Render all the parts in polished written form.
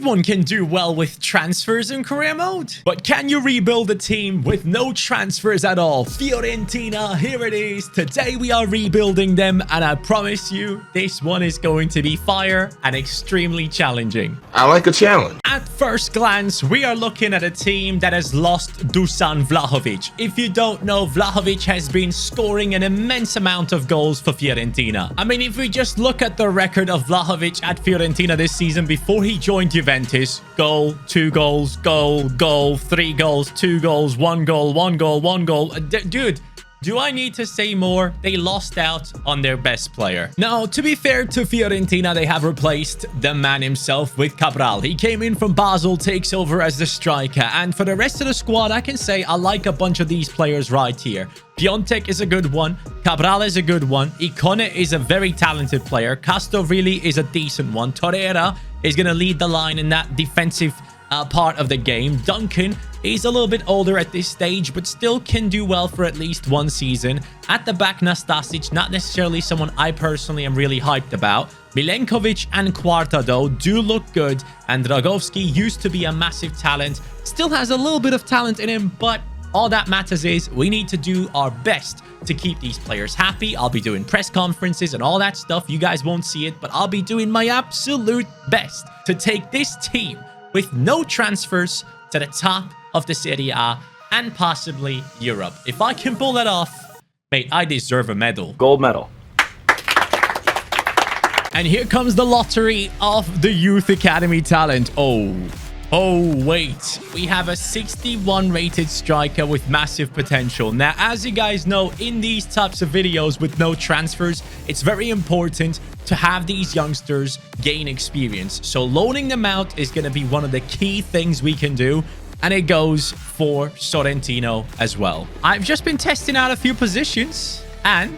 everyone can do well with transfers in career mode. But can you rebuild a team with no transfers at all? Fiorentina, here it is. Today we are rebuilding them, and I promise you, this one is going to be fire and extremely challenging. I like a challenge. At first glance, we are looking at a team that has lost Dusan Vlahovic. If you don't know, Vlahovic has been scoring an immense amount of goals for Fiorentina. I mean, if we just look at the record of Vlahovic at Fiorentina this season before he joined Juventus, goal, 2 goals, goal, goal, 3 goals, 2 goals, 1 goal, 1 goal, 1 goal. Dude, do I need to say more? They lost out on their best player. Now, to be fair to Fiorentina, they have replaced the man himself with Cabral. He came in from Basel, takes over as the striker. And for the rest of the squad, I can say I like a bunch of these players right here. Piontek is a good one. Cabral is a good one. Ikone is a very talented player. Castro really is a decent one. Torreira is going to lead the line in that defensive part of the game. Duncan is a little bit older at this stage, but still can do well for at least one season. At the back, Nastasic, not necessarily someone I personally am really hyped about. Milenkovic and Quarta, though, do look good. And Dragovski used to be a massive talent. Still has a little bit of talent in him, but all that matters is we need to do our best to keep these players happy. I'll be doing press conferences and all that stuff. You guys won't see it, but I'll be doing my absolute best to take this team with no transfers to the top of the Serie A and possibly Europe. If I can pull that off, mate, I deserve a medal. Gold medal. And here comes the lottery of the Youth Academy talent. Oh, wait. We have a 61 rated striker with massive potential. Now, as you guys know, in these types of videos with no transfers, it's very important to have these youngsters gain experience. So loaning them out is going to be one of the key things we can do. And it goes for Sorrentino as well. I've just been testing out a few positions. And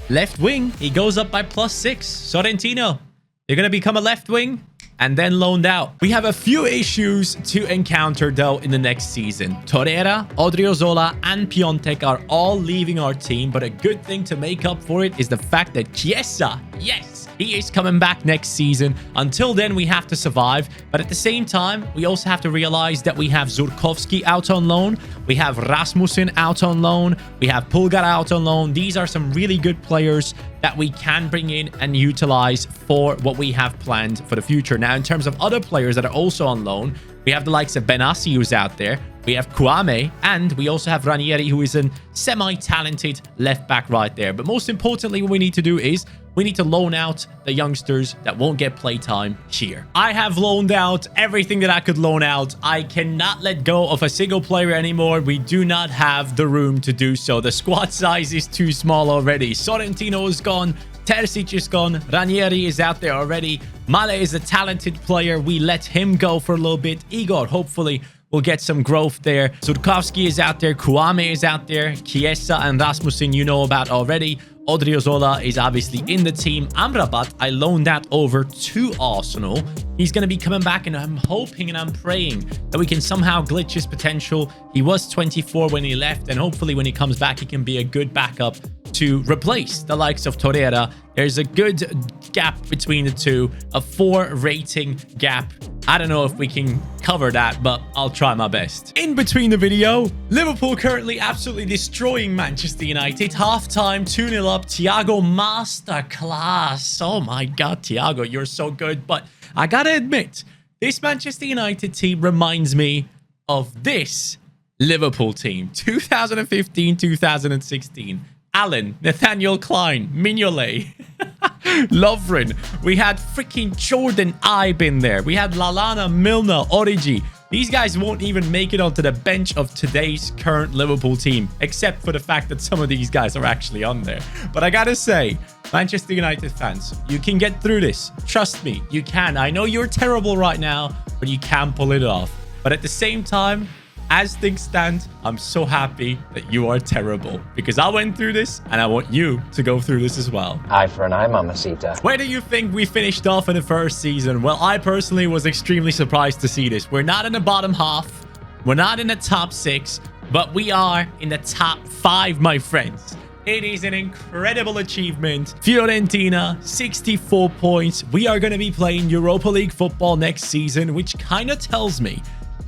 left wing, he goes up by +6. Sorrentino, you're going to become a left wing and then loaned out. We have a few issues to encounter, though, in the next season. Torreira, Odriozola, and Piontek are all leaving our team, but a good thing to make up for it is the fact that Chiesa, yes, he is coming back next season. Until then, we have to survive. But at the same time, we also have to realize that we have Zurkowski out on loan. We have Rasmussen out on loan. We have Pulgar out on loan. These are some really good players that we can bring in and utilize for what we have planned for the future. Now, in terms of other players that are also on loan, we have the likes of Benassi, who's out there. We have Kouame, and we also have Ranieri, who is a semi-talented left back right there. But most importantly, what we need to do is we need to loan out the youngsters that won't get playtime here. I have loaned out everything that I could loan out. I cannot let go of a single player anymore. We do not have the room to do so. The squad size is too small already. Sorrentino is gone. Terzic is gone. Ranieri is out there already. Male is a talented player. We let him go for a little bit. Igor, hopefully, will get some growth there. Zurkowski is out there. Kouame is out there. Chiesa and Rasmussen you know about already. Odriozola is obviously in the team. Amrabat, I loaned that over to Arsenal. He's going to be coming back, and I'm hoping and I'm praying that we can somehow glitch his potential. He was 24 when he left, and hopefully when he comes back, he can be a good backup to replace the likes of Torreira. There's a good gap between the two, a 4 rating gap. I don't know if we can cover that, but I'll try my best. In between the video, Liverpool currently absolutely destroying Manchester United. Half-time, 2-0 up. Thiago masterclass. Oh my God, Thiago, you're so good. But I gotta admit, this Manchester United team reminds me of this Liverpool team. 2015-2016. Allen, Nathaniel Klein, Mignolet, Lovren. We had freaking Jordan Ibe in there. We had Lallana, Milner, Origi. These guys won't even make it onto the bench of today's current Liverpool team, except for the fact that some of these guys are actually on there. But I gotta say, Manchester United fans, you can get through this. Trust me, you can. I know you're terrible right now, but you can pull it off. But at the same time, as things stand, I'm so happy that you are terrible, because I went through this and I want you to go through this as well. Eye for an eye, mamacita. Where do you think we finished off in the first season? Well, I personally was extremely surprised to see this. We're not in the bottom half. We're not in the top 6, but we are in the top 5, my friends. It is an incredible achievement. Fiorentina, 64 points. We are going to be playing Europa League football next season, which kind of tells me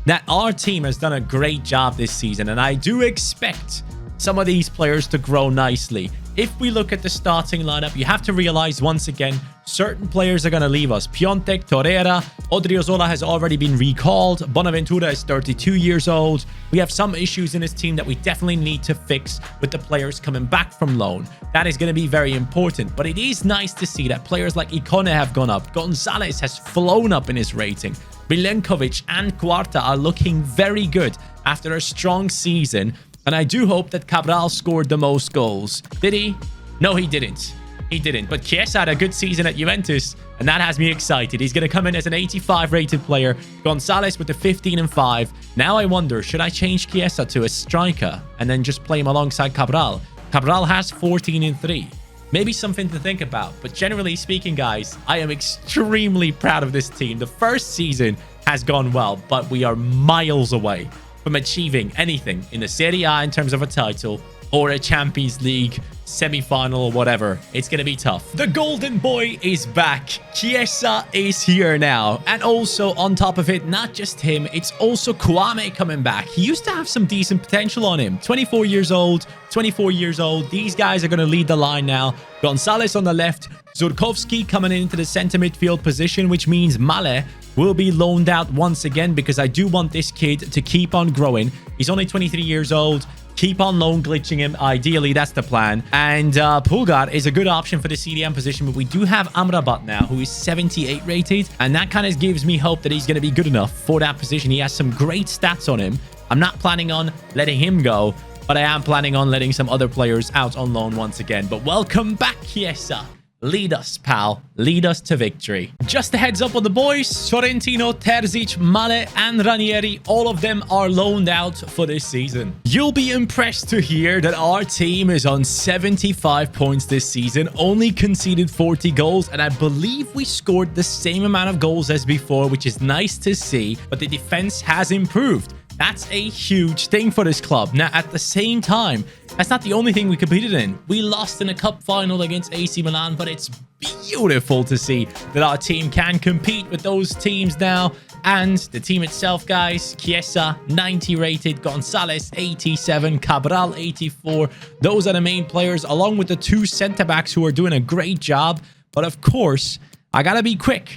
that our team has done a great job this season. And I do expect some of these players to grow nicely. If we look at the starting lineup, you have to realize once again, certain players are going to leave us. Piontek, Torreira, Odriozola has already been recalled. Bonaventura is 32 years old. We have some issues in his team that we definitely need to fix with the players coming back from loan. That is going to be very important. But it is nice to see that players like Ikone have gone up. Gonzalez has flown up in his rating. Milenkovic and Cuarta are looking very good after a strong season. And I do hope that Cabral scored the most goals. Did he? No, he didn't. He didn't. But Chiesa had a good season at Juventus, and that has me excited. He's going to come in as an 85 rated player. Gonzalez with the 15 and 5. Now I wonder, should I change Chiesa to a striker and then just play him alongside Cabral? Cabral has 14 and 3. Maybe something to think about. But generally speaking, guys, I am extremely proud of this team. The first season has gone well, but we are miles away from achieving anything in the Serie A in terms of a title or a Champions League semi-final or whatever. It's going to be tough. The golden boy is back. Chiesa is here now. And also on top of it, not just him, it's also Kwame coming back. He used to have some decent potential on him. 24 years old, 24 years old. These guys are going to lead the line now. Gonzalez on the left. Zurkowski coming into the center midfield position, which means Male will be loaned out once again because I do want this kid to keep on growing. He's only 23 years old. Keep on loan glitching him. Ideally, that's the plan. And Pulgar is a good option for the CDM position, but we do have Amrabat now, who is 78 rated. And that kind of gives me hope that he's going to be good enough for that position. He has some great stats on him. I'm not planning on letting him go, but I am planning on letting some other players out on loan once again. But welcome back, Chiesa. Lead us, pal. Lead us to victory. Just a heads up on the boys. Sorrentino, Terzic, Male, and Ranieri, all of them are loaned out for this season. You'll be impressed to hear that our team is on 75 points this season, only conceded 40 goals, and I believe we scored the same amount of goals as before, which is nice to see, but the defense has improved. That's a huge thing for this club. Now, at the same time, that's not the only thing we competed in. We lost in a cup final against AC Milan, but it's beautiful to see that our team can compete with those teams now. And the team itself, guys, Chiesa, 90 rated, Gonzalez, 87, Cabral, 84. Those are the main players, along with the two centre-backs who are doing a great job. But of course, I gotta be quick.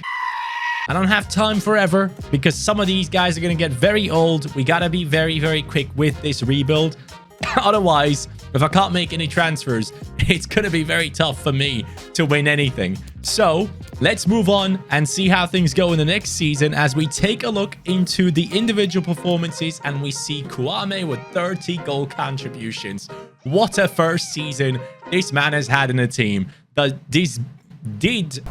I don't have time forever because some of these guys are going to get very old. We got to be very, very quick with this rebuild. Otherwise, if I can't make any transfers, it's going to be very tough for me to win anything. So let's move on and see how things go in the next season as we take a look into the individual performances and we see Kwame with 30 goal contributions. What a first season this man has had in a team.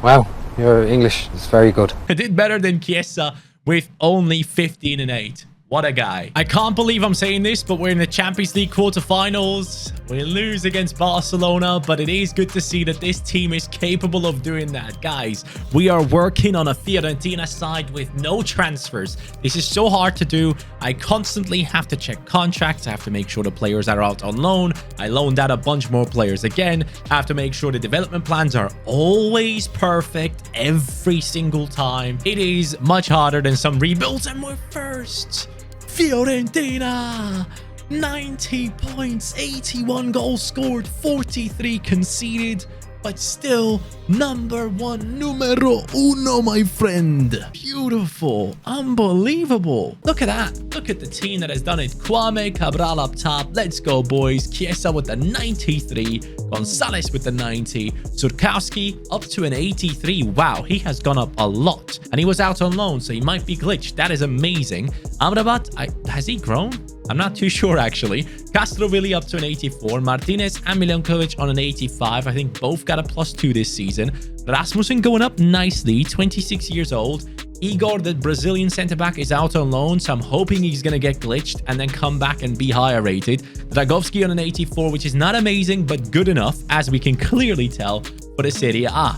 Wow, your English is very good. Did better than Chiesa with only 15 and 8. What a guy. I can't believe I'm saying this, but we're in the Champions League quarterfinals. We lose against Barcelona, but it is good to see that this team is capable of doing that. Guys, we are working on a Fiorentina side with no transfers. This is so hard to do. I constantly have to check contracts. I have to make sure the players are out on loan. I loaned out a bunch more players again. I have to make sure the development plans are always perfect every single time. It is much harder than some rebuilds, and we're first. Fiorentina, 90 points, 81 goals scored, 43 conceded, but still number one, numero uno, my friend. Beautiful, unbelievable. Look at that. Look at the team that has done it. Kwame, Cabral up top. Let's go, boys. Chiesa with the 93. Gonzalez with the 90. Zurkowski up to an 83. Wow, he has gone up a lot. And he was out on loan, so he might be glitched. That is amazing. Amrabat, has he grown? I'm not too sure, actually. Castrovilli up to an 84. Martinez and Milenkovic on an 85. I think both got a +2 this season. Rasmussen going up nicely, 26 years old. Igor, the Brazilian centre-back, is out on loan, so I'm hoping he's going to get glitched and then come back and be higher rated. Dragovski on an 84, which is not amazing, but good enough, as we can clearly tell, for the Serie A.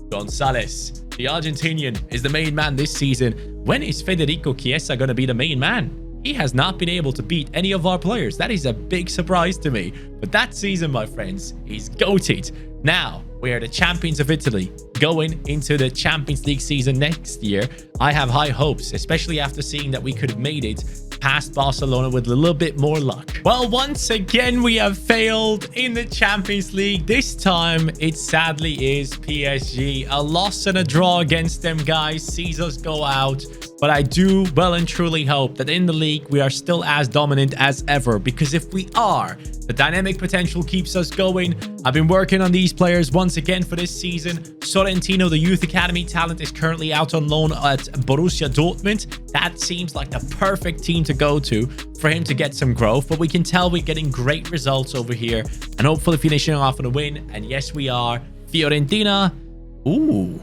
Gonzalez, the Argentinian, is the main man this season. When is Federico Chiesa going to be the main man? he has not been able to beat any of our players. That is a big surprise to me. But that season, my friends, he's goated. Now, we are the champions of Italy going into the Champions League season next year. I have high hopes, especially after seeing that we could have made it past Barcelona with a little bit more luck. Well, once again, we have failed in the Champions League. This time, it sadly is PSG. A loss and a draw against them, guys, sees us go out. But I do well and truly hope that in the league, we are still as dominant as ever. Because if we are, the dynamic potential keeps us going. I've been working on these players once again for this season. Fiorentino, the youth academy talent, is currently out on loan at Borussia Dortmund. That seems like the perfect team to go to for him to get some growth. But we can tell we're getting great results over here and hopefully finishing off on a win. And yes, we are. Fiorentina. Ooh.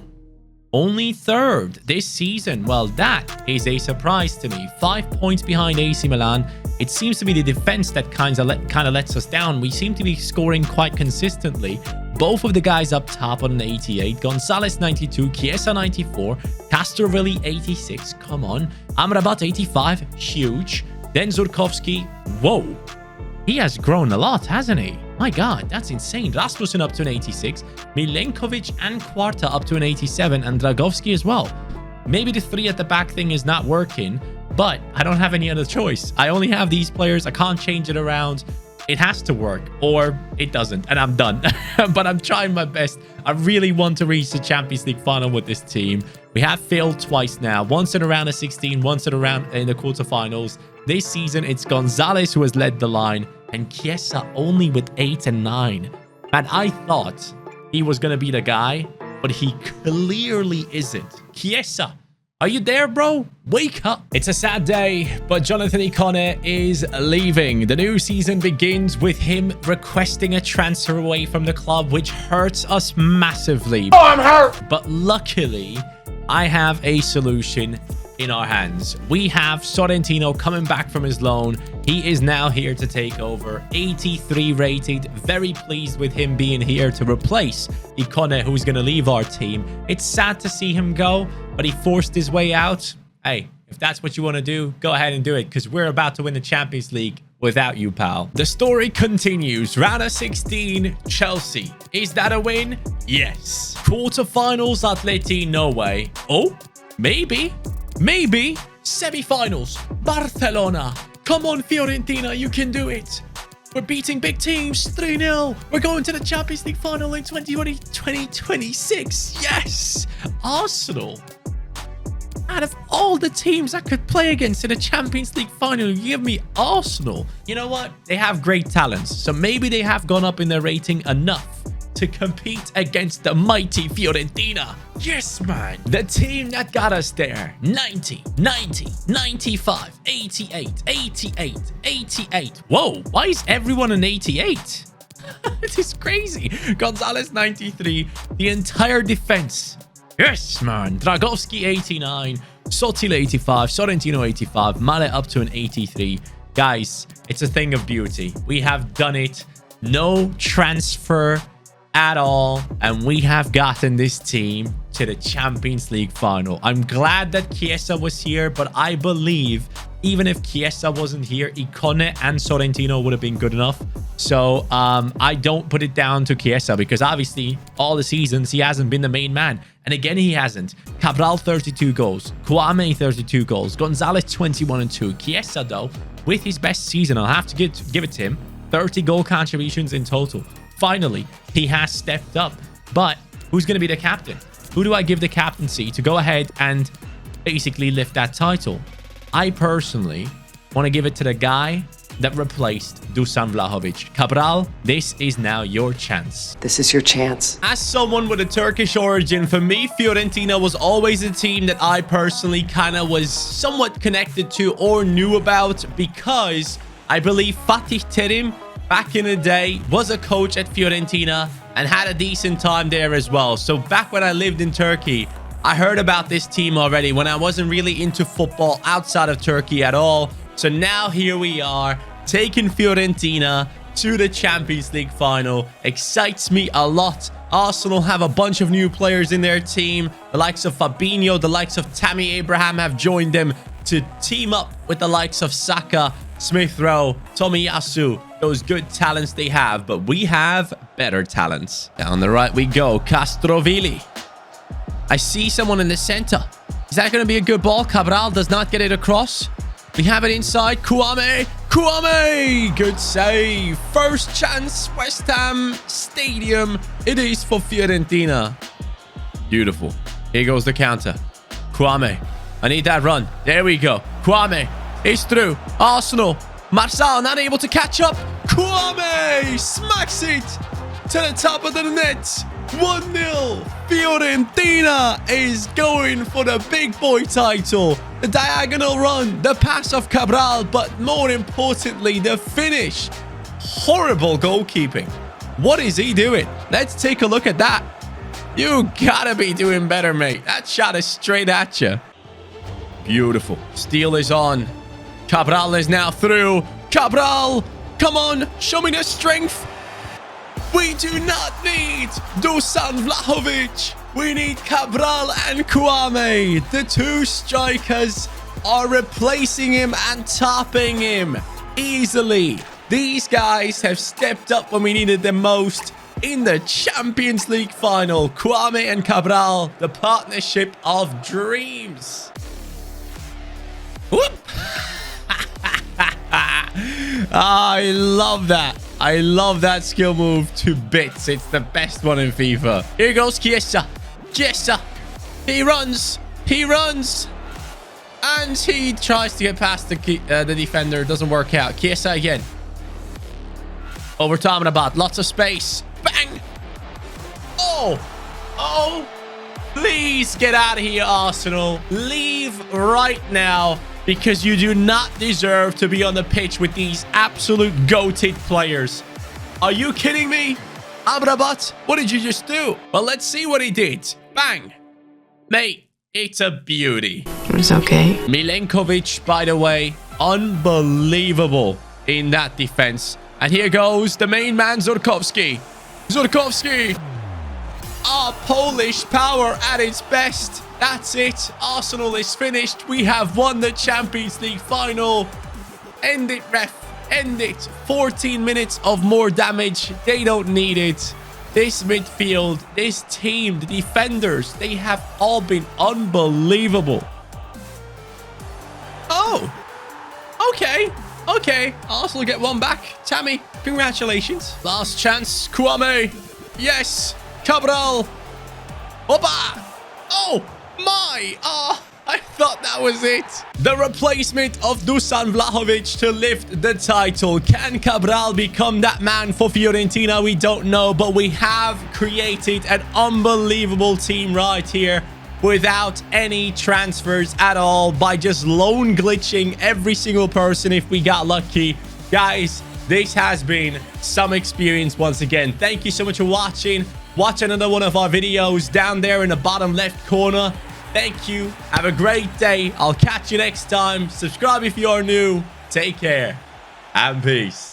Only third this season. Well, that is a surprise to me. 5 points behind AC Milan. It seems to be the defense that kind of lets us down. We seem to be scoring quite consistently. Both of the guys up top on an 88. Gonzalez 92, Chiesa 94, Castrovilli 86. Come on. Amrabat 85. Huge. Then Zurkowski. Whoa. He has grown a lot, hasn't he? My God, that's insane. Rasmussen up to an 86. Milenkovic and Quarta up to an 87. And Dragovski as well. Maybe the three at the back thing is not working, but I don't have any other choice. I only have these players. I can't change it around. It has to work or it doesn't. And I'm done. But I'm trying my best. I really want to reach the Champions League final with this team. We have failed twice now. Once in a round of 16, once in a round in the quarterfinals. This season, it's Gonzalez who has led the line and Chiesa only with 8 and 9. And I thought he was going to be the guy, but he clearly isn't. Chiesa, are you there, bro? Wake up. It's a sad day, but Jonathan Ikone is leaving. The new season begins with him requesting a transfer away from the club, which hurts us massively. Oh, I'm hurt! But luckily, I have a solution in our hands. We have Sorrentino coming back from his loan. He is now here to take over. 83 rated. Very pleased with him being here to replace Ikone, who's going to leave our team. It's sad to see him go, but he forced his way out. Hey, if that's what you want to do, go ahead and do it, because we're about to win the Champions League without you, pal. The story continues. Round of 16, Chelsea. Is that a win? Yes. Quarterfinals, Atleti, no way. Oh, maybe. Maybe. Semi-finals, Barcelona. Come on, Fiorentina, you can do it. We're beating big teams 3-0. We're going to the Champions League final in 2026. Yes. Arsenal. Out of all the teams I could play against in a Champions League final, you give me Arsenal. You know what? They have great talents. So maybe they have gone up in their rating enough to compete against the mighty Fiorentina. Yes, man. The team that got us there. 90, 90, 95, 88, 88, 88. Whoa, why is everyone an 88? It is crazy. Gonzalez 93. The entire defense. Yes, man. Dragovski 89. Sotil 85. Sorrentino 85. Male up to an 83. Guys, it's a thing of beauty. We have done it. No transfer at all, and we have gotten this team to the Champions League final. I'm glad that Chiesa was here, but I believe even if Chiesa wasn't here, Ikone and Sorrentino would have been good enough. So I don't put it down to Chiesa, because obviously all the seasons he hasn't been the main man, and again he hasn't. Cabral 32 goals, Kwame 32 goals, Gonzalez 21 and 2. Chiesa though, with his best season, I'll have to give it to him, 30 goal contributions in total. Finally, he has stepped up. But who's going to be the captain? Who do I give the captaincy to go ahead and basically lift that title? I personally want to give it to the guy that replaced Dusan Vlahovic. Cabral, this is now your chance. This is your chance. As someone with a Turkish origin, for me, Fiorentina was always a team that I personally kind of was somewhat connected to or knew about, because I believe Fatih Terim back in the day was a coach at Fiorentina and had a decent time there as well. So back when I lived in Turkey, I heard about this team already when I wasn't really into football outside of Turkey at all. So now here we are, taking Fiorentina to the Champions League final. Excites me a lot. Arsenal have a bunch of new players in their team. The likes of Fabinho, the likes of Tammy Abraham have joined them. to team up with the likes of Saka, Smith Rowe, Tomiyasu, those good talents they have, but we have better talents. Down the right we go. Castrovilli. I see someone in the center. Is that going to be a good ball? Cabral does not get it across. We have it inside. Kwame. Kwame. Good save. First chance, West Ham Stadium. It is for Fiorentina. Beautiful. Here goes the counter. Kwame. I need that run. There we go. Kwame. It's through. Arsenal. Marçal not able to catch up. Kwame smacks it to the top of the net. 1-0. Fiorentina is going for the big boy title. The diagonal run, the pass of Cabral, but more importantly, the finish. Horrible goalkeeping. What is he doing? Let's take a look at that. You gotta be doing better, mate. That shot is straight at you. Beautiful. Steal is on. Cabral is now through. Cabral, come on, show me the strength. We do not need Dusan Vlahovic. We need Cabral and Kwame. The two strikers are replacing him and topping him easily. These guys have stepped up when we needed them most in the Champions League final. Kwame and Cabral, the partnership of dreams. Whoop. I love that. I love that skill move to bits. It's the best one in FIFA. Here goes Chiesa. Chiesa. He runs. He runs. And he tries to get past the defender. It doesn't work out. Chiesa again. Over to Amrabat. Lots of space. Bang. Oh. Oh. Please get out of here, Arsenal. Leave right now, because you do not deserve to be on the pitch with these absolute goated players. Are you kidding me? Amrabat, what did you just do? Well, let's see what he did. Bang. Mate, it's a beauty. It was okay. Milenkovic, by the way, unbelievable in that defense. And here goes the main man, Żurkowski. Żurkowski. Ah, Polish power at its best. That's it. Arsenal is finished. We have won the Champions League final. End it, ref. End it. 14 minutes of more damage. They don't need it. This midfield, this team, the defenders, they have all been unbelievable. Oh. Okay. Okay. Arsenal get one back. Tammy, congratulations. Last chance. Kwame. Yes. Cabral. Opa. Oh. My! Oh, I thought that was it. The replacement of Dusan Vlahovic to lift the title. Can Cabral become that man for Fiorentina? We don't know, but we have created an unbelievable team right here without any transfers at all, by just lone glitching every single person if we got lucky. Guys, this has been some experience once again. Thank you so much for watching. Watch another one of our videos down there in the bottom left corner. Thank you. Have a great day. I'll catch you next time. Subscribe if you're new. Take care and peace.